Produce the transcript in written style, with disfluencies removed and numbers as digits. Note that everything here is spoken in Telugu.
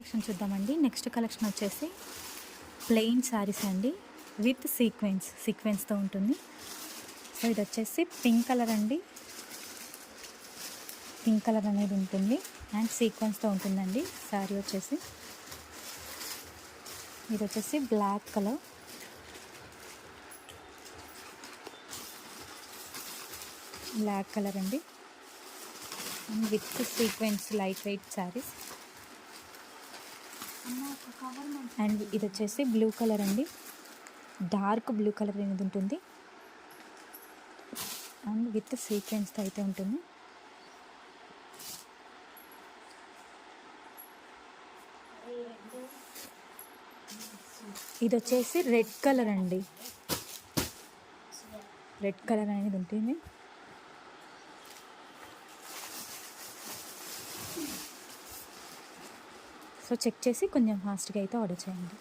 కలెక్షన్ చూద్దామండి. నెక్స్ట్ కలెక్షన్ వచ్చేసి ప్లెయిన్ శారీస్ అండి విత్ సీక్వెన్స్తో ఉంటుంది. సో ఇది వచ్చేసి పింక్ కలర్ అండి. పింక్ కలర్ అనేది ఉంటుంది అండ్ సీక్వెన్స్తో ఉంటుందండి. శారీ వచ్చేసి ఇది వచ్చేసి బ్లాక్ కలర్. అండి and with sequence light weight saris. And ఇది వచ్చేసి బ్లూ కలర్ అండి. డార్క్ బ్లూ కలర్ అనేది ఉంటుంది అండ్ విత్ సీక్వెన్స్తో అయితే ఉంటుంది. ఇది వచ్చేసి రెడ్ కలర్ అండి. రెడ్ కలర్ అనేది ఉంటుంది. సో చెక్ చేసి కొంచెం ఫాస్ట్గా అయితే ఆర్డర్ చేయండి.